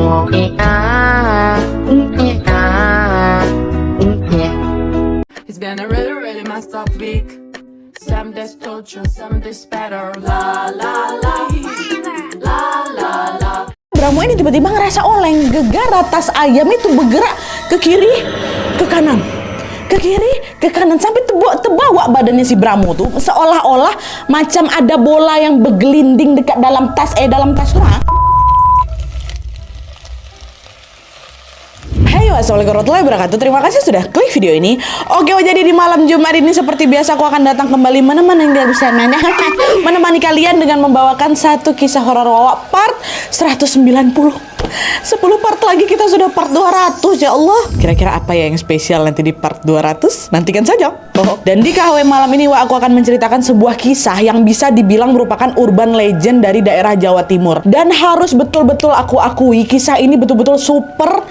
It's been a really, really messed up week. Some days torture, some days better. La la la, la la la. Bramo ini tiba-tiba ngerasa oleng, gegar atas ayam itu bergerak ke kiri, ke kanan, ke kiri, ke kanan, sampai terbawa badannya si Bramo tuh seolah-olah macam ada bola yang bergelinding dekat dalam tas tuh. Hai, assalamualaikum warahmatullahi wabarakatuh. Terima kasih sudah klik video ini. Oke, jadi di malam Jumat ini seperti biasa aku akan datang kembali menemani kalian dengan membawakan satu kisah horor Wawa part 190. 10 part lagi kita sudah part 200, ya Allah. Kira-kira apa ya yang spesial nanti di part 200? Nantikan saja. Dan di KW malam ini aku akan menceritakan sebuah kisah yang bisa dibilang merupakan urban legend dari daerah Jawa Timur. Dan harus betul-betul aku akui kisah ini betul-betul super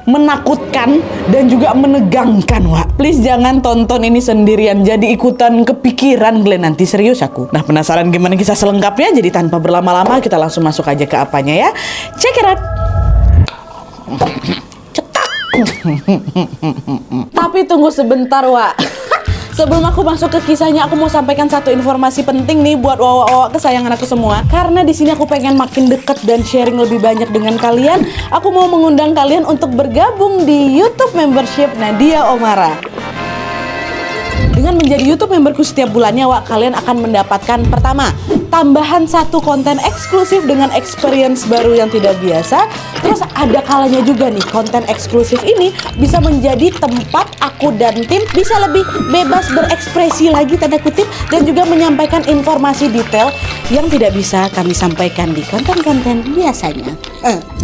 menakutkan dan juga menegangkan, Wak. Please jangan tonton ini sendirian, jadi ikutan kepikiran Glenn nanti, serius aku. Nah, penasaran gimana kisah selengkapnya? Jadi tanpa berlama-lama kita langsung masuk aja ke apanya ya. Check it out. Cetak. Tapi tunggu sebentar, Wak. Sebelum aku masuk ke kisahnya, aku mau sampaikan satu informasi penting nih buat wawa-wawa kesayangan aku semua. Karena di sini aku pengen makin dekat dan sharing lebih banyak dengan kalian. Aku mau mengundang kalian untuk bergabung di YouTube membership Nadia Omara. Dengan menjadi YouTube memberku setiap bulannya, Wak, kalian akan mendapatkan pertama, tambahan satu konten eksklusif dengan experience baru yang tidak biasa. Terus ada kalanya juga nih, konten eksklusif ini bisa menjadi tempat aku dan tim bisa lebih bebas berekspresi lagi, tanda kutip, dan juga menyampaikan informasi detail yang tidak bisa kami sampaikan di konten-konten biasanya.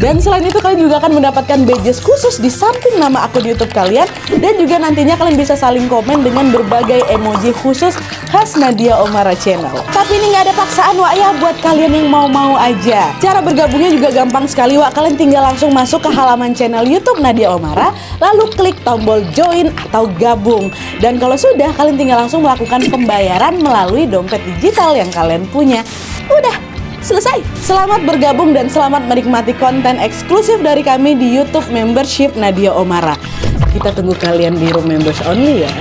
Dan selain itu kalian juga akan mendapatkan badges khusus di samping nama akun YouTube kalian, dan juga nantinya kalian bisa saling komen dengan berbagai emoji khusus khas Nadia Omara Channel. Tapi ini nggak ada paksaan, Wak, ya, buat kalian yang mau-mau aja. Cara bergabungnya juga gampang sekali, Wak. Kalian tinggal langsung masuk ke halaman channel YouTube Nadia Omara, lalu klik tombol join atau gabung. Dan kalau sudah, kalian tinggal langsung melakukan pembayaran melalui dompet digital yang kalian punya. Udah selesai. Selamat bergabung dan selamat menikmati konten eksklusif dari kami di YouTube membership Nadia Omara. Kita tunggu kalian di room members only ya.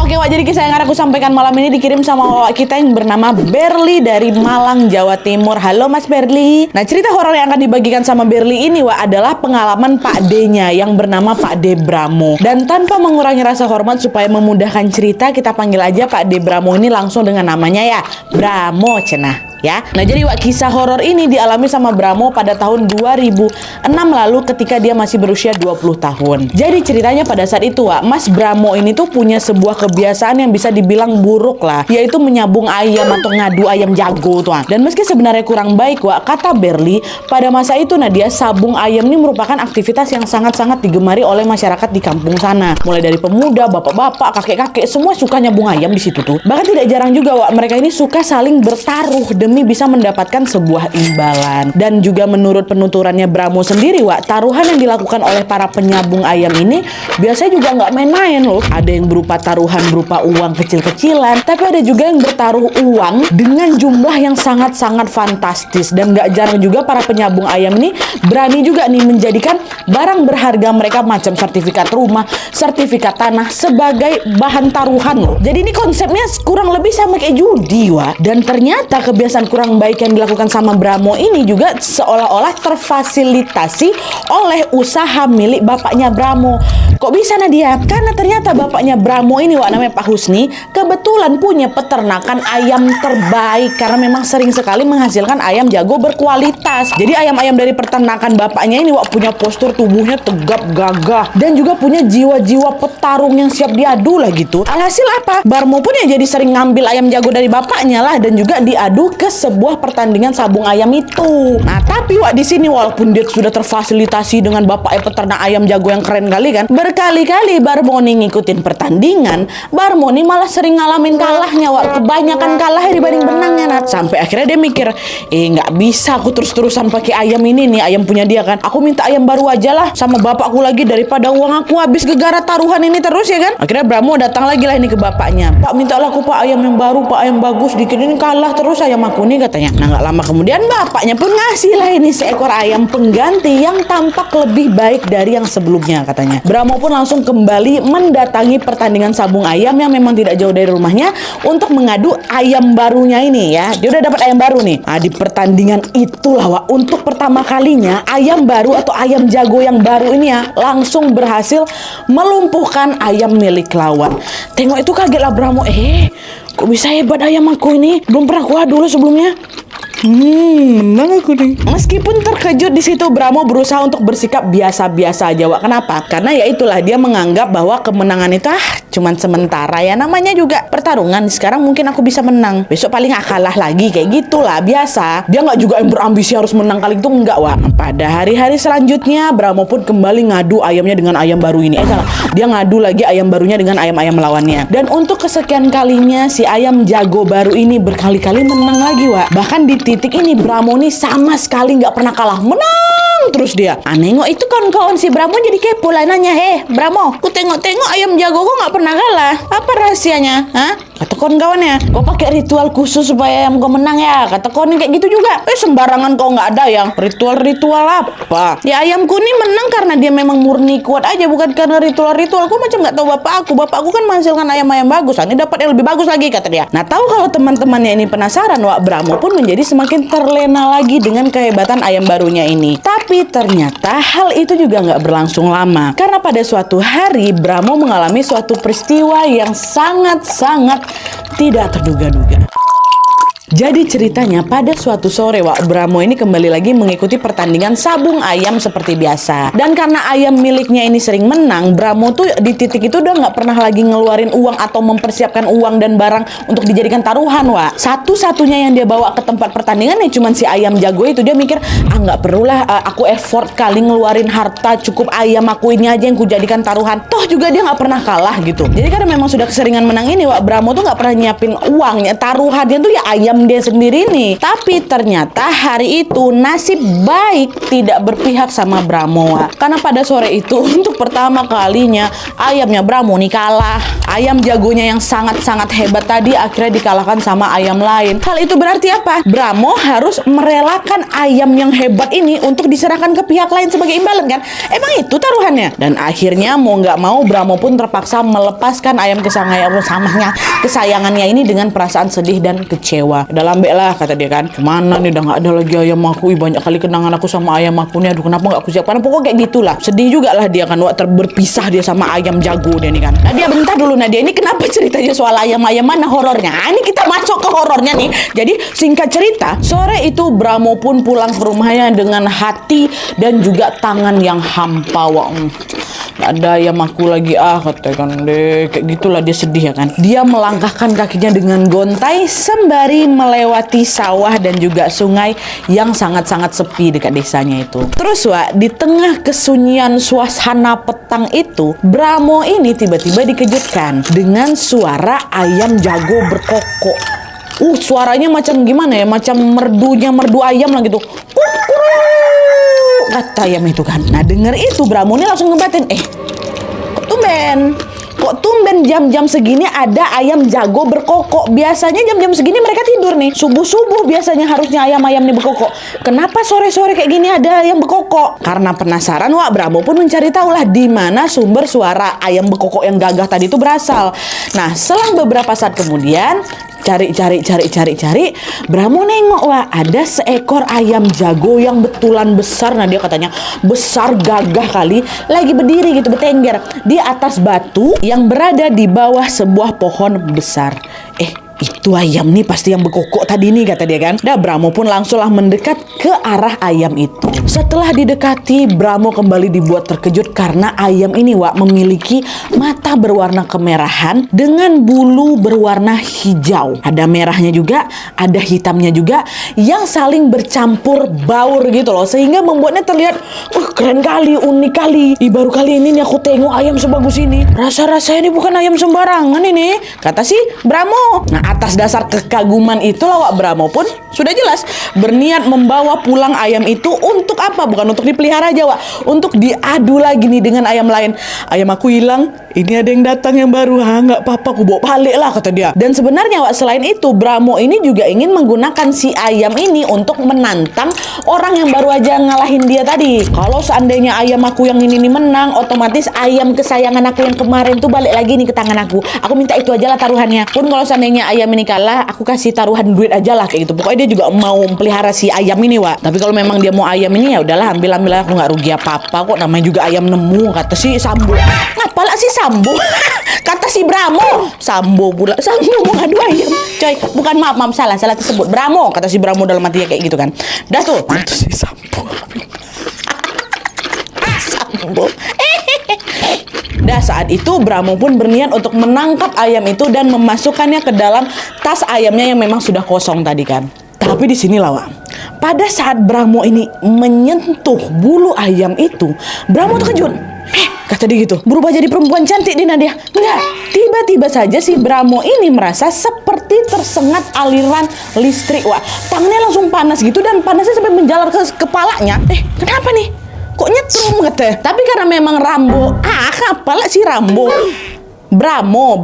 Oke, Wak, jadi kisah yang akan aku sampaikan malam ini dikirim sama Wak kita yang bernama Berli dari Malang, Jawa Timur. Halo Mas Berli. Nah, cerita horor yang akan dibagikan sama Berli ini, Wak, adalah pengalaman Pak D-nya yang bernama Pak D Bramo. Dan tanpa mengurangi rasa hormat supaya memudahkan cerita, kita panggil aja Pak D Bramo ini langsung dengan namanya ya, Bramo cenah. Ya. Nah, jadi, Wak, kisah horor ini dialami sama Bramo pada tahun 2006 lalu ketika dia masih berusia 20 tahun. Jadi ceritanya pada saat itu, Wak, Mas Bramo ini tuh punya sebuah kebiasaan yang bisa dibilang buruk lah, yaitu menyabung ayam atau ngadu ayam jago tuh. Dan meski sebenarnya kurang baik, Wak, kata Berli, pada masa itu Nadia, sabung ayam ini merupakan aktivitas yang sangat-sangat digemari oleh masyarakat di kampung sana. Mulai dari pemuda, bapak-bapak, kakek-kakek, semua suka nyabung ayam di situ tuh. Bahkan tidak jarang juga, Wak, mereka ini suka saling bertaruh demi bisa mendapatkan sebuah imbalan. Dan juga menurut penuturannya Bramo sendiri, Wak, taruhan yang dilakukan oleh para penyabung ayam ini biasanya juga nggak main-main loh. Ada yang berupa taruhan berupa uang kecil-kecilan, tapi ada juga yang bertaruh uang dengan jumlah yang sangat-sangat fantastis. Dan nggak jarang juga para penyabung ayam ini berani juga nih menjadikan barang berharga mereka macam sertifikat rumah, sertifikat tanah sebagai bahan taruhan loh. Jadi ini konsepnya kurang lebih sama kayak judi, Wak. Dan ternyata kebiasaan kurang baik yang dilakukan sama Bramo ini juga seolah-olah terfasilitasi oleh usaha milik bapaknya Bramo. Kok bisa, Nadia? Karena ternyata bapaknya Bramo ini, Wak, namanya Pak Husni, kebetulan punya peternakan ayam terbaik karena memang sering sekali menghasilkan ayam jago berkualitas. Jadi ayam-ayam dari peternakan bapaknya ini, Wak, punya postur tubuhnya tegap gagah dan juga punya jiwa-jiwa petarung yang siap diadu lah gitu. Alhasil apa? Bramo pun ya jadi sering ngambil ayam jago dari bapaknya lah dan juga diadu ke ke sebuah pertandingan sabung ayam itu. Nah, tapi di sini walaupun dia sudah terfasilitasi dengan bapak peternak ayam jago yang keren kali kan, berkali-kali Barmoni ngikutin pertandingan, Barmoni malah sering ngalamin kalahnya, kebanyakan kalah dibanding menangnya. Nah, sampai akhirnya dia mikir, nggak bisa aku terus-terusan pakai ayam ini nih, ayam punya dia kan. Aku minta ayam baru aja lah sama bapakku lagi daripada uang aku habis gegara taruhan ini terus ya kan. Akhirnya Bramo datang lagi lah ini ke bapaknya. Pak, mintalah aku Pak ayam yang baru, Pak ayam bagus, dikit ini kalah terus ayam aku nih katanya. Nah, nggak lama kemudian bapaknya pun ngasih lah ini seekor ayam pengganti yang tampak lebih baik dari yang sebelumnya katanya. Bramo pun langsung kembali mendatangi pertandingan sabung ayam yang memang tidak jauh dari rumahnya untuk mengadu ayam barunya ini ya. Dia udah dapat ayam baru nih. Nah, di pertandingan itulah untuk pertama kalinya ayam baru atau ayam jago yang baru ini ya langsung berhasil melumpuhkan ayam milik lawan. Tengok itu kaget lah Bramo. Kok bisa hebat ayam aku ini? Belum pernah aku adu dulu sebelumnya. Menang aku nih. Meskipun terkejut di situ, Bramo berusaha untuk bersikap biasa-biasa aja, Wak. Kenapa? Karena ya itulah dia menganggap bahwa kemenangan itu cuman sementara ya. Namanya juga pertarungan. Sekarang mungkin aku bisa menang, besok paling kalah lagi, kayak gitulah biasa. Dia nggak juga yang berambisi harus menang kali itu, enggak, Wak. Pada hari-hari selanjutnya, Bramo pun kembali ngadu ayamnya dengan ayam baru ini. Salah. Dia ngadu lagi ayam barunya dengan ayam-ayam lawannya. Dan untuk kesekian kalinya si ayam jago baru ini berkali-kali menang lagi, Wak. Bahkan di titik ini Bramo nih sama sekali nggak pernah kalah, menang terus dia. Nengok itu kawan-kawan si Bramo jadi kepo lah, nanya, Bramo, aku tengok-tengok ayam jago kok nggak pernah kalah, apa rahasianya? Kata kawan-kawannya, kau pakai ritual khusus supaya ayam kau menang ya? Kata kawan kayak gitu juga. Sembarangan kau nggak ada yang ritual-ritual apa? Ya ayamku nih menang karena dia memang murni kuat aja, bukan karena ritual-ritual. Kau macam nggak tahu bapakku kan menghasilkan ayam-ayam bagus. Ini dapat yang lebih bagus lagi kata dia. Nah, tahu kalau teman-temannya ini penasaran, Wak, Bramo pun menjadi semakin terlena lagi dengan kehebatan ayam barunya ini. Tapi ternyata hal itu juga nggak berlangsung lama, karena pada suatu hari Bramo mengalami suatu peristiwa yang sangat-sangat tidak terduga-duga. Jadi ceritanya pada suatu sore, Wak, Bramo ini kembali lagi mengikuti pertandingan sabung ayam seperti biasa. Dan karena ayam miliknya ini sering menang, Bramo tuh di titik itu udah nggak pernah lagi ngeluarin uang atau mempersiapkan uang dan barang untuk dijadikan taruhan, Wak. Satu-satunya yang dia bawa ke tempat pertandingan ya cuman si ayam jago itu. Dia mikir, nggak perlulah aku effort kali ngeluarin harta, cukup ayam aku ini aja yang kujadikan taruhan. Toh juga dia nggak pernah kalah gitu. Jadi karena memang sudah keseringan menang ini, Wak, Bramo tuh nggak pernah nyiapin uangnya, taruhannya tuh ya ayam dia sendiri nih. Tapi ternyata hari itu nasib baik tidak berpihak sama Bramo, karena pada sore itu untuk pertama kalinya ayamnya Bramo nih kalah. Ayam jagonya yang sangat-sangat hebat tadi akhirnya dikalahkan sama ayam lain. Hal itu berarti apa? Bramo harus merelakan ayam yang hebat ini untuk diserahkan ke pihak lain sebagai imbalan kan? Emang itu taruhannya. Dan akhirnya mau nggak mau Bramo pun terpaksa melepaskan ayam kesayangannya ini dengan perasaan sedih dan kecewa. Udah lambe lah kata dia kan, kemana nih udah nggak ada lagi ayam aku, banyak kali kenangan aku sama ayam aku nih, aduh kenapa nggak aku siapkan. Pokoknya kayak gitulah, sedih juga lah dia kan, berpisah dia sama ayam jago dia nih kan. Nah dia bentar dulu, Nadia ini kenapa ceritanya soal ayam-ayam, mana horornya? Ini kita masuk ke horornya nih. Jadi singkat cerita, sore itu Bramo pun pulang ke rumahnya dengan hati dan juga tangan yang hampa. Gak ada ayam aku lagi katakan deh, kayak gitulah dia sedih ya kan. Dia melangkahkan kakinya dengan gontai sembari melewati sawah dan juga sungai yang sangat-sangat sepi dekat desanya itu. Terus, Wak, di tengah kesunyian suasana petang itu, Bramo ini tiba-tiba dikejutkan dengan suara ayam jago berkokok. Suaranya macam gimana ya? Macam merdu ayam lah gitu. Kata ayam itu kan. Nah, denger itu Bramo ini langsung ngebatin, kok tumben jam-jam segini ada ayam jago berkokok? Biasanya jam-jam segini mereka tidur nih. Subuh-subuh biasanya harusnya ayam-ayam nih berkokok. Kenapa sore-sore kayak gini ada ayam berkokok? Karena penasaran, Wak, Bramo pun mencari tahu lah di mana sumber suara ayam berkokok yang gagah tadi itu berasal. Nah, selang beberapa saat kemudian cari, Bramo nengok, Wak, ada seekor ayam jago yang betulan besar. Nah, dia katanya besar gagah kali, lagi berdiri gitu bertengger di atas batu yang berada di bawah sebuah pohon besar. itu ayam nih pasti yang berkokok tadi nih, kata dia kan. Dah Bramo pun langsunglah mendekat ke arah ayam itu. Setelah didekati, Bramo kembali dibuat terkejut karena ayam ini Wak memiliki mata berwarna kemerahan dengan bulu berwarna hijau. Ada merahnya juga, ada hitamnya juga yang saling bercampur baur gitu loh, sehingga membuatnya terlihat keren kali, unik kali. Baru kali ini nih aku tengok ayam sebagus ini. Rasa-rasanya ini bukan ayam sembarangan ini, kata si Bramo. Nah, atas dasar kekaguman itulah Wak Bramo pun sudah jelas berniat membawa pulang ayam itu untuk apa? Bukan untuk dipelihara aja Wak, untuk diadu lagi nih dengan ayam lain. Ayam aku hilang, ini ada yang datang yang baru. Nggak apa-apa, aku bawa balik lah, kata dia. Dan sebenarnya Wak, selain itu Bramo ini juga ingin menggunakan si ayam ini untuk menantang orang yang baru aja ngalahin dia tadi. Kalau seandainya ayam aku yang ini menang, otomatis ayam kesayangan aku yang kemarin tuh balik lagi nih ke tangan aku. Aku minta itu aja lah taruhannya. Pun kalau seandainya ayam ini kalah, aku kasih taruhan duit aja lah, kayak gitu. Pokoknya dia juga mau pelihara si ayam ini Wak. Tapi kalau memang dia mau ayam ini, ya udahlah, ambil lah, aku nggak rugi apa-apa kok, namanya juga ayam nemu, kata si Sambo. Ngapalah si Sambo? Kata si Bramo. Sambo pula, Sambo mau ngadu ayam. Coy, bukan, maaf salah tersebut. Bramo, kata si Bramo dalam hatinya kayak gitu kan. Dah tuh si Sambo. Sambo. Dah saat itu Bramo pun berniat untuk menangkap ayam itu dan memasukkannya ke dalam tas ayamnya yang memang sudah kosong tadi kan. Tapi di sini Wak, pada saat Bramo ini menyentuh bulu ayam itu, Bramo terkejut. Kata dia gitu, berubah jadi perempuan cantik Dina dia. Enggak, tiba-tiba saja si Bramo ini merasa seperti tersengat aliran listrik Wak. Tangannya langsung panas gitu, dan panasnya sampai menjalar ke kepalanya. Kenapa nih? Kok nyetrum, kata. Tapi karena memang Rambo. Apalah si Rambo. Bramo.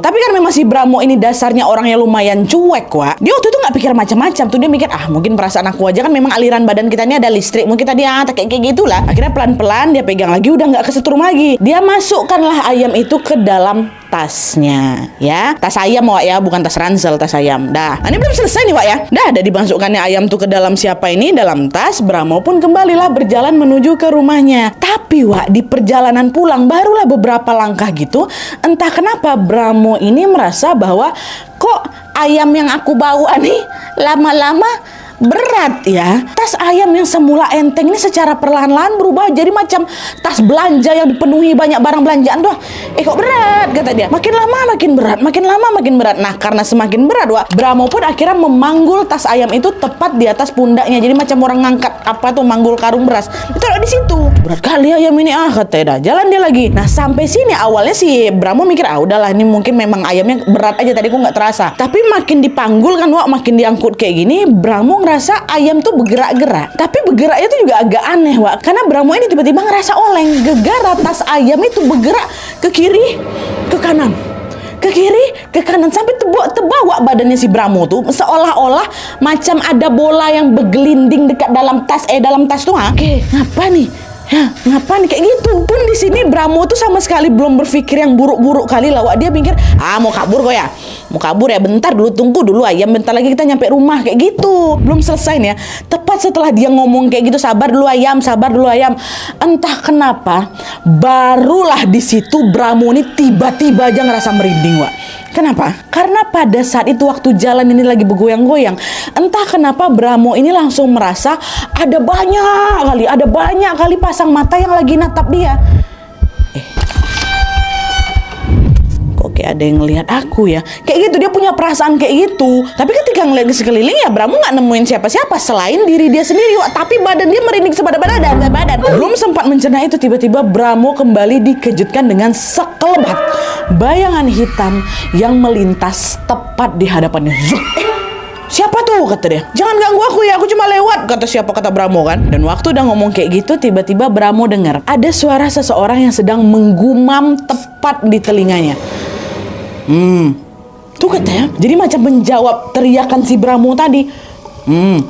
Tapi kan memang si Bramo ini dasarnya orang yang lumayan cuek Wak. Dia waktu itu nggak pikir macam-macam tuh. Dia mikir mungkin perasaan aku aja, kan memang aliran badan kita ini ada listrik. Mungkin tadi kayak gitulah. Akhirnya pelan-pelan dia pegang lagi, udah nggak kesetrum lagi. Dia masukkanlah ayam itu ke dalam tasnya, ya. Tas ayam Wak ya, bukan tas ransel, tas ayam. Dah, ini belum selesai nih Wak ya. Dah ada dimasukkannya ayam tuh ke dalam siapa ini, dalam tas. Bramo pun kembalilah berjalan menuju ke rumahnya. Tapi Wak, di perjalanan pulang barulah beberapa langkah gitu, entah kenapa Bramo ini merasa bahwa kok ayam yang aku bawa nih lama-lama berat ya. Tas ayam yang semula enteng ini secara perlahan-lahan berubah jadi macam tas belanja yang dipenuhi banyak barang belanjaan tuh. Kok berat, kata dia. Makin lama makin berat, makin lama makin berat. Nah, karena semakin berat Wak, Bramo pun akhirnya memanggul tas ayam itu tepat di atas pundaknya. Jadi macam orang ngangkat manggul karung beras. Ditaruh di situ. Berat kali ayam ini, kata dia. Jalan dia lagi. Nah, sampai sini awalnya si Bramo mikir, udahlah ini mungkin memang ayamnya berat aja, tadi kok nggak terasa. Tapi makin dipanggul kan Wak, makin diangkut kayak gini, Bramo ngerasa ayam tuh bergerak-gerak. Tapi bergeraknya tuh juga agak aneh Wak, karena Bramo ini tiba-tiba ngerasa oleng. Gegara tas ayam itu bergerak ke kiri, ke kanan, ke kiri, ke kanan, sampai terbawa badannya si Bramo tuh seolah-olah macam ada bola yang bergelinding dekat dalam tas tuh. Ngapa nih? Ngapa nih kayak gitu? Pun di sini Bramo tuh sama sekali belum berpikir yang buruk-buruk kali lah Wak. Dia pikir, mau kabur kok ya? Mau kabur ya? Bentar dulu, tunggu dulu ayam, bentar lagi kita nyampe rumah, kayak gitu. Belum selesai nih ya. Tepat setelah dia ngomong kayak gitu, sabar dulu ayam. Entah kenapa, barulah di situ Bramo ini tiba-tiba aja ngerasa merinding Wak. Kenapa? Karena pada saat itu waktu jalan ini lagi bergoyang-goyang, entah kenapa Bramo ini langsung merasa ada banyak kali pasang mata yang lagi natap dia. Kok kayak ada yang ngelihat aku ya? Kayak gitu, dia punya perasaan kayak gitu. Tapi ketika ngeliat di sekeliling ya Bramo nggak nemuin siapa-siapa selain diri dia sendiri Wak. Tapi badan dia merinding sebadan-badan. Belum sempat mencerna itu, tiba-tiba Bramo kembali dikejutkan dengan sekelebat bayangan hitam yang melintas tepat di hadapannya. Siapa tuh, kata dia. Jangan ganggu aku ya, aku cuma lewat, kata Bramo kan. Dan waktu udah ngomong kayak gitu, tiba-tiba Bramo dengar ada suara seseorang yang sedang menggumam tepat di telinganya. Tuh katanya, jadi macam menjawab teriakan si Bramo tadi.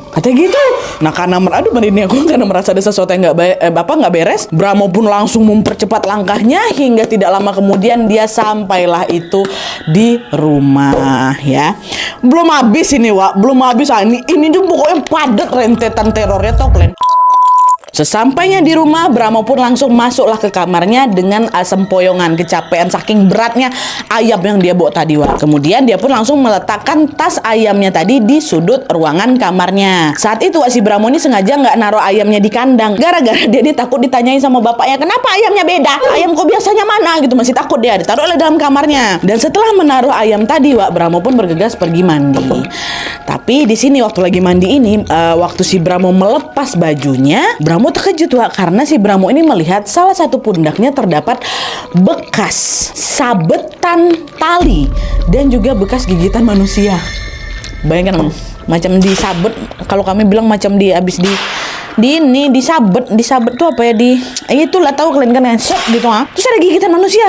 Katanya gitu. Nah, karena merinding aku karena merasa ada sesuatu yang nggak beres, Bramo pun langsung mempercepat langkahnya hingga tidak lama kemudian dia sampailah itu di rumah ya. Belum habis ini Wak, belum habis ini tuh pokoknya padat rentetan terornya toh kalian. Sesampainya di rumah, Bramo pun langsung masuklah ke kamarnya dengan sempoyongan, kecapean saking beratnya ayam yang dia bawa tadi, Wak. Kemudian dia pun langsung meletakkan tas ayamnya tadi di sudut ruangan kamarnya. Saat itu Wak, si Bramo ini sengaja nggak naruh ayamnya di kandang, gara-gara dia ini takut ditanyain sama bapaknya, kenapa ayamnya beda? Ayam kok biasanya mana? Gitu, masih takut dia. Ditaruh oleh dalam kamarnya. Dan setelah menaruh ayam tadi, Wak, Bramo pun bergegas pergi mandi. Tapi di sini waktu lagi mandi ini, waktu si Bramo melepas bajunya, Bramo terkejut, Wak, karena si Bramo ini melihat salah satu pundaknya terdapat bekas sabetan tali dan juga bekas gigitan manusia. Bayangkan, macam disabet, kalau kami bilang macam disabet tuh apa ya, itulah, tahu kalian kan, shot gitu, terus ada gigitan manusia.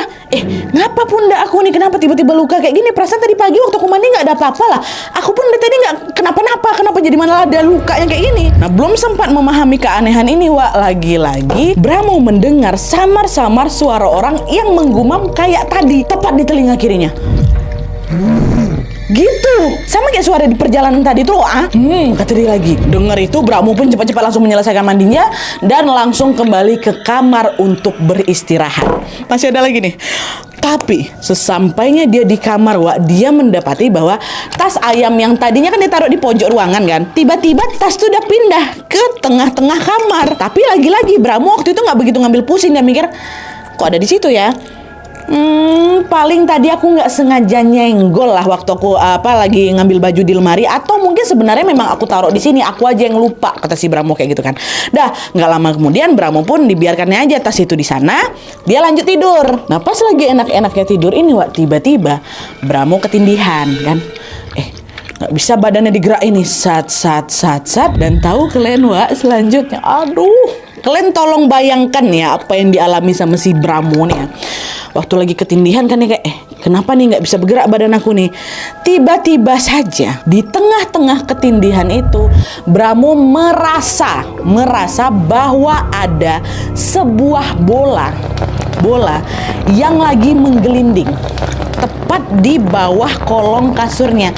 Ngapa pundak aku nih, kenapa tiba-tiba luka kayak gini? Perasaan tadi pagi waktu aku mandi nggak ada apa-apa lah, aku pun dari tadi nggak kenapa-napa, kenapa jadi malah ada luka yang kayak gini? Nah, belum sempat memahami keanehan ini, Wak, lagi-lagi Bramo mendengar samar-samar suara orang yang menggumam kayak tadi, tepat di telinga kirinya. Gitu, sama kayak suara di perjalanan tadi tuh, kata dia lagi. Dengar itu, Bramo pun cepat-cepat langsung menyelesaikan mandinya dan langsung kembali ke kamar untuk beristirahat. Masih ada lagi nih. Tapi sesampainya dia di kamar, Wak, dia mendapati bahwa tas ayam yang tadinya kan ditaruh di pojok ruangan kan, tiba-tiba tas tuh udah pindah ke tengah-tengah kamar. Tapi lagi-lagi Bramo waktu itu nggak begitu ngambil pusing, dia mikir, kok ada di situ ya? Paling tadi aku nggak sengaja nyenggol lah waktu aku lagi ngambil baju di lemari, atau mungkin sebenarnya memang aku taruh di sini, aku aja yang lupa, kata si Bramo kayak gitu kan. Dah, nggak lama kemudian Bramo pun dibiarkannya aja tas itu di sana, dia lanjut tidur. Nah, pas lagi enak-enaknya tidur ini, Wak, tiba-tiba Bramo ketindihan kan. Nggak bisa badannya digerakin nih, sat. Dan tahu kalian, Wak, selanjutnya, kalian tolong bayangkan ya apa yang dialami sama si Bramo nih ya. Waktu lagi ketindihan kan ya, kayak kenapa nih nggak bisa bergerak badan aku nih? Tiba-tiba saja di tengah-tengah ketindihan itu Bramo merasa bahwa ada sebuah bola yang lagi menggelinding tepat di bawah kolong kasurnya.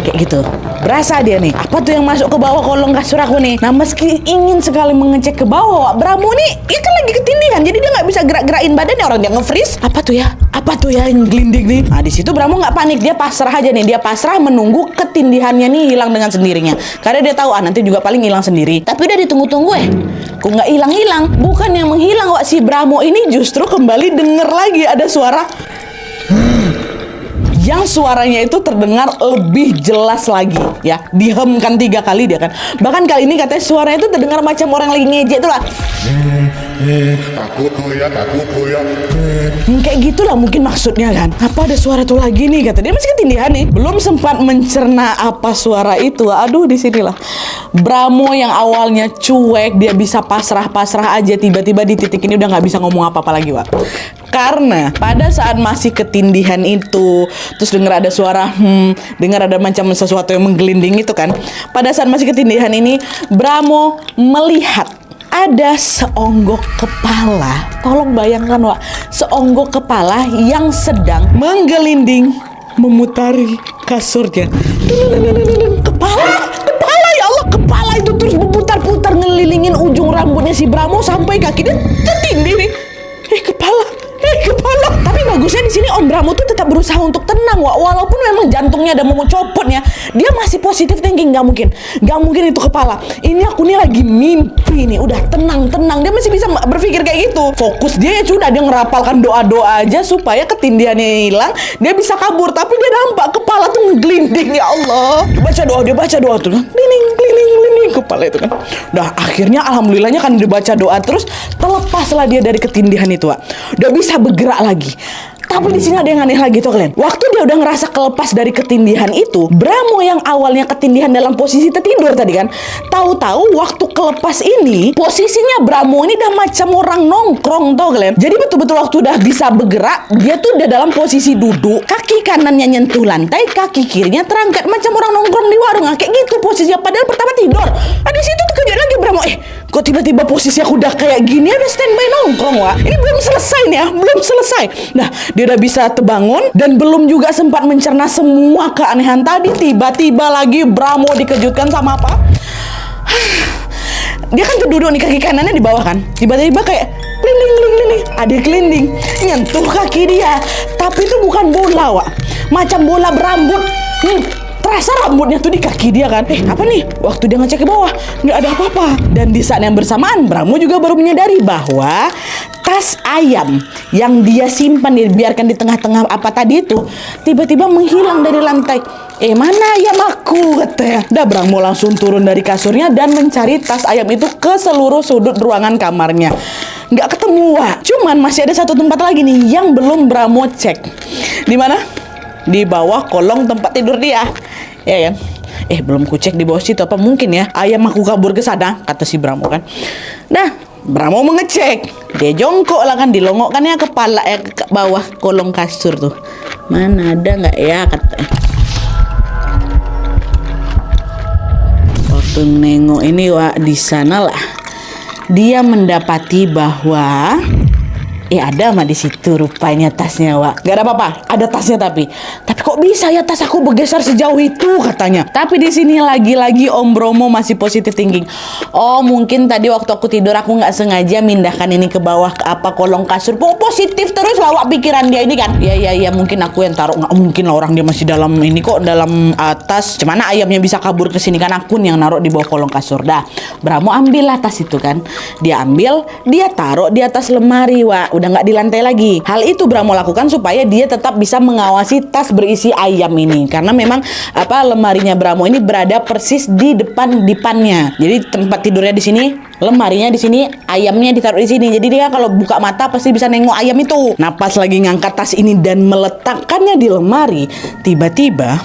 Kayak gitu. Berasa dia nih, apa tuh yang masuk ke bawah kolong kasur aku nih? Nah, meski ingin sekali mengecek ke bawah, Bramo nih, dia kan lagi ketindihan, jadi dia nggak bisa gerak-gerakin badannya, orang dia nge-freeze. Apa tuh ya yang gelinding nih? Nah, di situ Bramo nggak panik, dia pasrah aja nih, dia pasrah menunggu ketindihannya nih hilang dengan sendirinya. Karena dia tahu nanti juga paling hilang sendiri. Tapi udah ditunggu-tunggu kok nggak hilang-hilang? Bukan yang menghilang, Wak, si Bramo ini justru kembali denger lagi ada suara. Yang suaranya itu terdengar lebih jelas lagi ya, dihemkan 3 kali dia kan. Bahkan kali ini katanya suaranya itu terdengar macam orang lagi ngejek tuh lah. Takut ya. Kayak gitulah mungkin maksudnya kan. Apa ada suara tuh lagi nih, kata dia, masih ketindihan nih. Belum sempat mencerna apa suara itu. Di sinilah Bramo yang awalnya cuek, dia bisa pasrah aja, tiba-tiba di titik ini udah nggak bisa ngomong apa-apa lagi, Wak. Karena pada saat masih ketindihan itu, terus dengar ada suara dengar ada macam sesuatu yang menggelinding itu kan. Pada saat masih ketindihan ini, Bramo melihat ada seonggok kepala. Tolong bayangkan, Wak, seonggok kepala yang sedang menggelinding memutari kasurnya. Kepala ya Allah, kepala itu terus berputar-putar ngelilingin ujung rambutnya si Bramo sampai kaki dia tertindih nih. Kepala. Tapi bagusnya di sini Om Bramo tuh tetap berusaha untuk tenang, Wak. Walaupun memang jantungnya udah mau copotnya, dia masih positif thinking. Gak mungkin itu kepala. Ini aku nih lagi mimpi nih. Udah tenang. Dia masih bisa berpikir kayak gitu. Fokus dia ya sudah, dia ngerapalkan doa-doa aja supaya ketindihannya hilang, dia bisa kabur. Tapi dia nampak kepala tuh ngeglinding, ya Allah. Dia baca doa tuh, glinding kepala itu kan. Dah akhirnya alhamdulillahnya kan dibaca doa terus terlepaslah dia dari ketindihan itu, Wak. Udah bisa bergerak lagi. Tapi di sini ada yang aneh lagi tuh kalian. Waktu dia udah ngerasa kelepas dari ketindihan itu, Bramo yang awalnya ketindihan dalam posisi tertidur tadi kan, tahu-tahu waktu kelepas ini posisinya Bramo ini udah macam orang nongkrong, tau kalian. Jadi betul-betul waktu udah bisa bergerak, dia tuh udah dalam posisi duduk, kaki kanannya nyentuh lantai, kaki kirinya terangkat macam orang nongkrong di warung. Kayak gitu posisinya, padahal pertama tidur. Di situ tuh kejadian lagi Bramo, kok tiba-tiba posisi aku udah kayak gini, ada standby nongkrong, Wak. Ini belum selesai nih ya, belum selesai. Nah, dia udah bisa terbangun dan belum juga sempat mencerna semua keanehan tadi. Tiba-tiba lagi Bramo dikejutkan sama apa? dia kan tuh duduk nih, kaki kanannya di bawah kan. Tiba-tiba kayak glinding, ada glinding nyentuh kaki dia. Tapi itu bukan bola, Wak. Macam bola berambut. Terasa rambutnya tuh di kaki dia kan. Apa nih? Waktu dia ngecek ke bawah, nggak ada apa-apa. Dan di saat yang bersamaan, Bramo juga baru menyadari bahwa tas ayam yang dia simpan, dibiarkan di tengah-tengah apa tadi itu, tiba-tiba menghilang dari lantai. Mana ayam aku, katanya. Dah Bramo langsung turun dari kasurnya dan mencari tas ayam itu ke seluruh sudut ruangan kamarnya. Nggak ketemu, Wak. Cuman masih ada satu tempat lagi nih yang belum Bramo cek. Di mana? Di bawah kolong tempat tidur dia. Ya kan? Belum kucek di bawah situ, apa mungkin ya ayam aku kabur ke sana, kata si Bramo kan. Nah, Bramo mengecek. Dia jongkok lah kan, dilongokkannya kepala ke bawah kolong kasur tuh. Mana ada nggak ya, katanya. Waktu nengok ini, Wak, di sana lah dia mendapati bahwa ada mah di situ rupanya tasnya, Wak. Gak ada apa-apa, ada tasnya tapi kok bisa ya tas aku bergeser sejauh itu, katanya. Tapi di sini lagi-lagi Om Bromo masih positive thinking. Oh, mungkin tadi waktu aku tidur aku nggak sengaja mindahkan ini ke bawah ke kolong kasur. Positif terus lah, Wak, pikiran dia ini kan. Ya mungkin aku yang taruh. Nggak mungkin lah, orang dia masih dalam ini kok, dalam atas. Gimana ayamnya bisa kabur ke sini, kan aku yang naruh di bawah kolong kasur. Dah, Bramo ambil lah tas itu kan. Dia ambil, dia taruh di atas lemari, Wak. Udah nggak di lantai lagi. Hal itu Bramo lakukan supaya dia tetap bisa mengawasi tas berisi ayam ini, karena memang lemarinya Bramo ini berada persis di depannya. Jadi tempat tidurnya di sini, lemarinya di sini, ayamnya ditaruh di sini. Jadi dia kalau buka mata pasti bisa nengok ayam itu. Nah, pas lagi ngangkat tas ini dan meletakkannya di lemari, tiba-tiba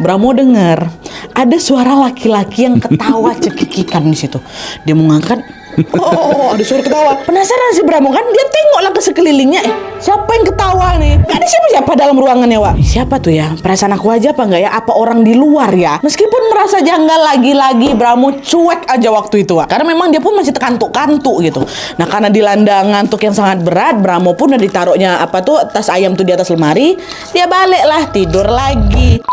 Bramo dengar ada suara laki-laki yang ketawa cekikikan di situ. Dia mau ngangkat. Ada suara ketawa. Penasaran si Bramo kan, dia tengoklah ke sekelilingnya. Siapa yang ketawa nih? Gak ada siapa-siapa dalam ruangannya, Wak. Siapa tuh ya? Perasaan aku aja apa enggak ya? Apa orang di luar ya? Meskipun merasa janggal, lagi-lagi Bramo cuek aja waktu itu, Wak. Karena memang dia pun masih kantuk-kantuk gitu. Nah, karena dilanda ngantuk yang sangat berat, Bramo pun udah ditaruhnya tas ayam tuh di atas lemari. Dia baliklah tidur lagi.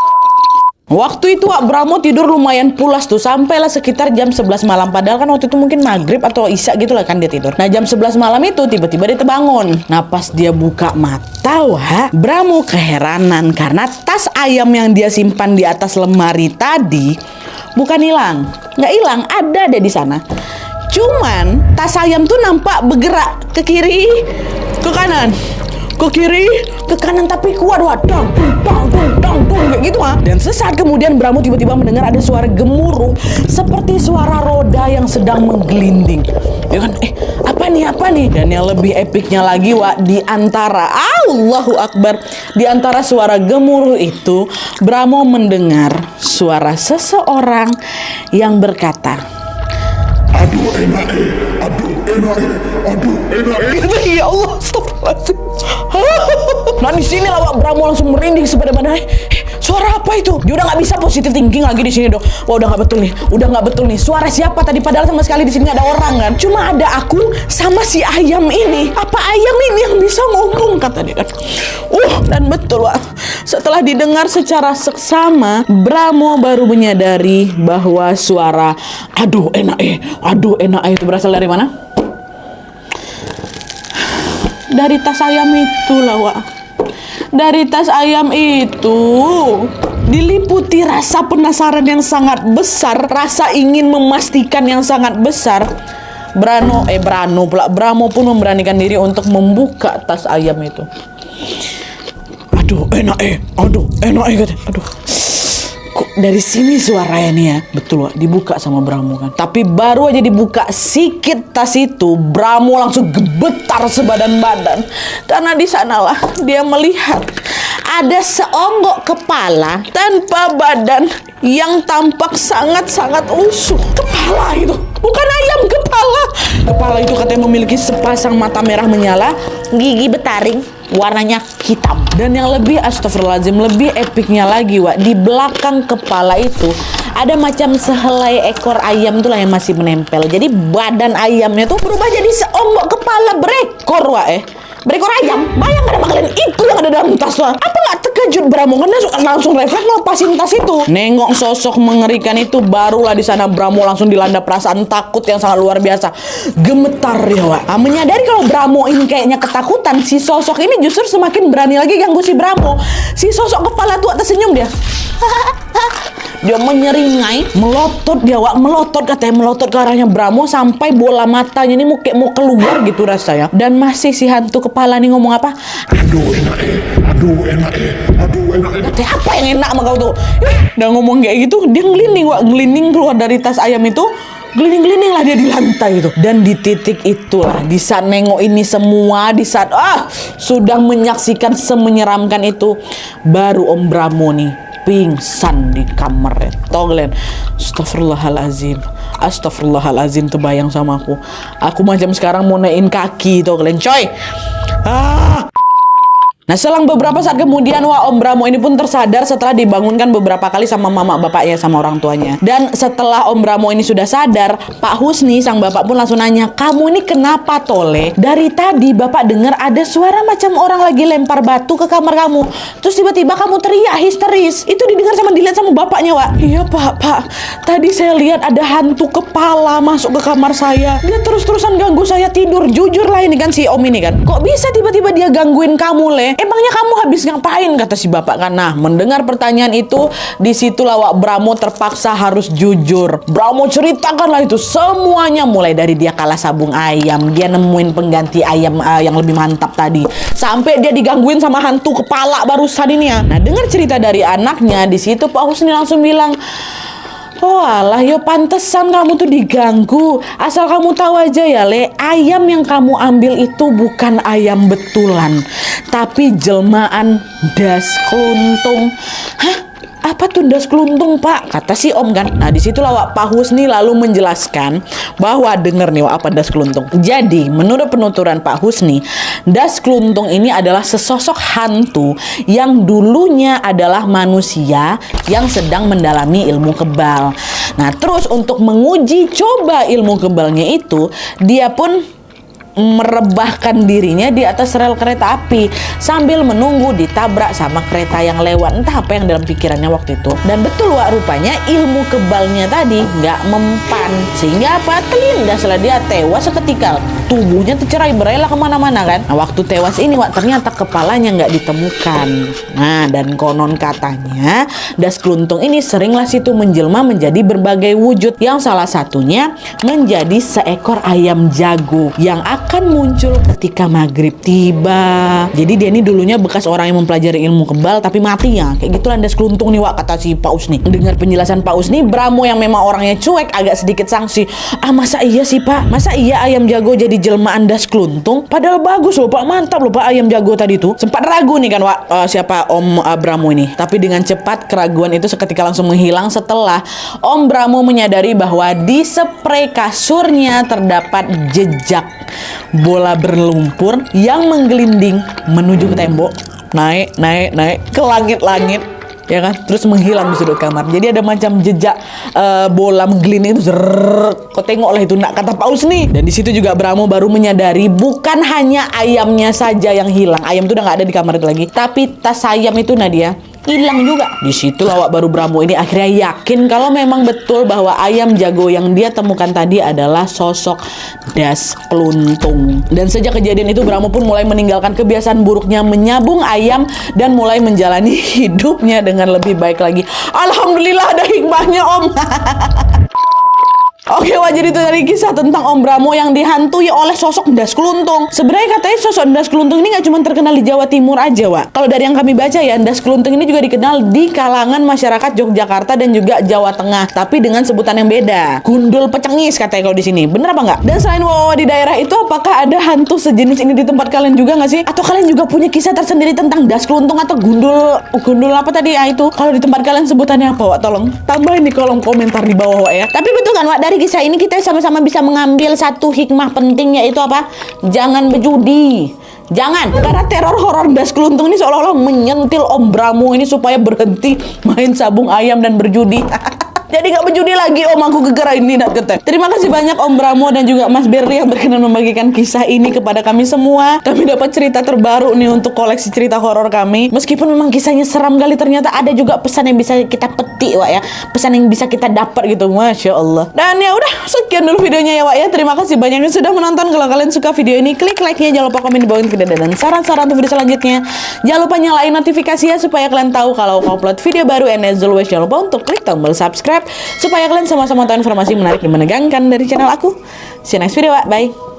Waktu itu, Wak, Bramo tidur lumayan pulas tuh, sampailah sekitar jam 11 malam. Padahal kan waktu itu mungkin maghrib atau isya gitu lah kan dia tidur. Nah, jam 11 malam itu tiba-tiba dia terbangun. Nah, pas dia buka mata, Wak, Bramo keheranan karena tas ayam yang dia simpan di atas lemari tadi bukan hilang. Nggak hilang, ada di sana. Cuman tas ayam tuh nampak bergerak ke kiri, ke kanan, ke kiri, ke kanan, tapi kuat, Wak. Dang, kayak gitu, ah. Dan sesaat kemudian Bramo tiba-tiba mendengar ada suara gemuruh seperti suara roda yang sedang menggelinding. Dia kan, apa nih? Dan yang lebih epiknya lagi, Wak, di antara Allahu Akbar, di antara suara gemuruh itu, Bramo mendengar suara seseorang yang berkata, Aduh enak, aduh enak, aduh enak. Ya Allah, astagfirullahaladzim. Nah, di sini lah, Wak, Bramo langsung merinding sepeda-pada. Suara apa itu? Dia udah nggak bisa positive thinking lagi di sini dong. Wah, udah nggak betul nih. Suara siapa tadi? Padahal sama sekali di sini nggak ada orang kan. Cuma ada aku sama si ayam ini. Apa ayam ini yang bisa ngomong, kata dia kan. Dan betul, Wak. Setelah didengar secara seksama, Bramo baru menyadari bahwa suara aduh enak itu berasal dari mana? Dari tas ayam itu lah, Wak. Dari tas ayam itu diliputi rasa penasaran yang sangat besar, rasa ingin memastikan yang sangat besar. Bramo pun memberanikan diri untuk membuka tas ayam itu. Aduh enak kata. Aduh, kok dari sini suaranya nih ya? Betul, Wak, dibuka sama Bramo kan. Tapi baru aja dibuka sikit tas itu, Bramo langsung gemetar sebadan badan. Karena di sanalah dia melihat ada seonggok kepala tanpa badan yang tampak sangat-sangat lusuh. Kepala itu, bukan ayam, kepala. Kepala itu katanya memiliki sepasang mata merah menyala, gigi bertaring, warnanya hitam. Dan yang lebih astagfirullahaladzim, lebih epiknya lagi, Wak, di belakang kepala itu ada macam sehelai ekor ayam tuh lah yang masih menempel. Jadi badan ayamnya tuh berubah jadi seonggok kepala berekor, Wak, berekor ayam. Bayangkan sama kalian, itu yang ada dalam tas, Wak. Apa nggak terkejut Bramo karena langsung refleks lepasin tas itu. Nengok sosok mengerikan itu, barulah di sana Bramo langsung dilanda perasaan takut yang sangat luar biasa. Gemetar ya Wak. Menyadari kalau Bramo ini kayaknya ketakutan, si sosok ini justru semakin berani lagi ganggu si Bramo. Si sosok kepala tua tersenyum dia. Dia menyeringai, melotot dia Wak, melotot katanya, melotot ke arahnya Bramo sampai bola matanya ini mau keluar gitu rasanya. Dan masih si hantu kepala nih ngomong apa? Aduh enak aduh enak aduh enak Katanya apa yang enak sama kau tuh? Udah ngomong kayak gitu, dia ngelinding Wak, ngelinding keluar dari tas ayam itu. Gelinding-gelinding lah dia di lantai itu. Dan di titik itulah, di saat nengok ini semua, di saat sudah menyaksikan semenyeramkan itu, baru Om Bramo nih pingsan di kamar ya. Tau kalian? Astagfirullahalazim. Astagfirullahalazim, terbayang sama aku. Aku macam sekarang mau naikin kaki tau kalian coy. Nah, selang beberapa saat kemudian, Om Bramo ini pun tersadar setelah dibangunkan beberapa kali sama mama bapaknya, sama orang tuanya. Dan setelah Om Bramo ini sudah sadar, Pak Husni, sang bapak pun langsung nanya, kamu ini kenapa Tole? Dari tadi bapak dengar ada suara macam orang lagi lempar batu ke kamar kamu. Terus tiba-tiba kamu teriak histeris. Itu didengar sama dilihat sama bapaknya, Wak. Iya Pak. Tadi saya lihat ada hantu kepala masuk ke kamar saya. Dia terus-terusan ganggu saya tidur. Jujur lah ini kan si Om ini kan. Kok bisa tiba-tiba dia gangguin kamu, Le? Emangnya kamu habis ngapain? Kata si bapak kan. Nah, mendengar pertanyaan itu, disitulah Wak Bramo terpaksa harus jujur. Bramo ceritakanlah itu semuanya, mulai dari dia kalah sabung ayam, dia nemuin pengganti ayam yang lebih mantap tadi, sampai dia digangguin sama hantu kepala barusan ini ya. Nah, dengar cerita dari anaknya, di situ Pak Husni langsung bilang, oh alah, yo pantesan kamu tuh diganggu. Asal kamu tahu aja ya, Le, ayam yang kamu ambil itu bukan ayam betulan, tapi jelmaan das keluntung. Hah? Apa tuh das keluntung, Pak? Kata si Om kan. Nah, disitulah Pak Husni lalu menjelaskan bahwa denger nih apa das keluntung. Jadi, menurut penuturan Pak Husni, das keluntung ini adalah sesosok hantu yang dulunya adalah manusia yang sedang mendalami ilmu kebal. Nah, terus untuk menguji coba ilmu kebalnya itu, dia pun merebahkan dirinya di atas rel kereta api sambil menunggu ditabrak sama kereta yang lewat. Entah apa yang dalam pikirannya waktu itu. Dan betul Wak, rupanya ilmu kebalnya tadi nggak mempan, sehingga apa, telindas lah dia, tewas seketika. Tubuhnya tercerai berela kemana-mana kan. Nah, waktu tewas ini Wak, ternyata kepalanya nggak ditemukan. Nah, dan konon katanya das keluntung ini seringlah situ menjelma menjadi berbagai wujud, yang salah satunya menjadi seekor ayam jago yang akan muncul ketika maghrib tiba. Jadi dia ini dulunya bekas orang yang mempelajari ilmu kebal tapi mati ya. Kayak gitu das keluntung nih Wak, kata si Pak Usni. Dengar penjelasan Pak Usni, Bramo yang memang orangnya cuek agak sedikit sanksi. Masa iya sih Pak? Masa iya ayam jago jadi jelmaan das keluntung? Padahal bagus loh Pak, mantap loh Pak ayam jago tadi tuh. Sempat ragu nih kan Wak, siapa Om Bramo ini. Tapi dengan cepat keraguan itu seketika langsung menghilang setelah Om Bramo menyadari bahwa di spray kasurnya terdapat jejak bola berlumpur yang menggelinding menuju ke tembok, naik ke langit-langit ya kan, terus menghilang di sudut kamar. Jadi ada macam jejak bola menggelinding itu. Kau tengoklah itu nak, kata Pak Usni. Dan di situ juga Bramo baru menyadari bukan hanya ayamnya saja yang hilang. Ayam itu udah nggak ada di kamar itu lagi, tapi tas ayam itu Nadia hilang juga. Di situ Wak, baru Bramo ini akhirnya yakin kalau memang betul bahwa ayam jago yang dia temukan tadi adalah sosok das keluntung. Dan sejak kejadian itu Bramo pun mulai meninggalkan kebiasaan buruknya menyabung ayam dan mulai menjalani hidupnya dengan lebih baik lagi. Alhamdulillah ada hikmahnya Om. Oke Wak, jadi itu dari kisah tentang Om Bramo yang dihantui oleh sosok das keluntung. Sebenarnya katanya sosok das keluntung ini nggak cuma terkenal di Jawa Timur aja Wak. Kalau dari yang kami baca ya, das keluntung ini juga dikenal di kalangan masyarakat Yogyakarta dan juga Jawa Tengah, tapi dengan sebutan yang beda. Gundul pecengis katanya kalau di sini. Bener apa nggak? Dan selain Wawa di daerah itu, apakah ada hantu sejenis ini di tempat kalian juga nggak sih? Atau kalian juga punya kisah tersendiri tentang das keluntung atau gundul apa tadi ya itu? Kalau di tempat kalian sebutannya apa Wak? Tolong tambahin di kolom komentar di bawah Wak ya. Tapi betul kan Wak, dari kisah ini kita sama-sama bisa mengambil satu hikmah penting, yaitu apa? Jangan berjudi. Jangan, karena teror horor das keluntung ini seolah-olah menyentil Om Bramo ini supaya berhenti main sabung ayam dan berjudi. Jadi nggak berjudi lagi Om, aku gegera ini nak kata. Terima kasih banyak Om Bramo dan juga Mas Berli yang berkenan membagikan kisah ini kepada kami semua. Kami dapat cerita terbaru nih untuk koleksi cerita horor kami. Meskipun memang kisahnya seram kali, ternyata ada juga pesan yang bisa kita petik Wak ya. Pesan yang bisa kita dapat gitu. Masya Allah. Dan ya udah, sekian dulu videonya ya Wak ya. Terima kasih banyak yang sudah menonton. Kalau kalian suka video ini, klik like-nya. Jangan lupa komen di bawah ini dan saran-saran untuk video selanjutnya. Jangan lupa nyalain notifikasinya supaya kalian tahu kalau aku upload video baru. And as always, jangan lupa untuk klik tombol subscribe supaya kalian sama-sama tahu informasi menarik dan menegangkan dari channel aku. See you next video, Wak. Bye.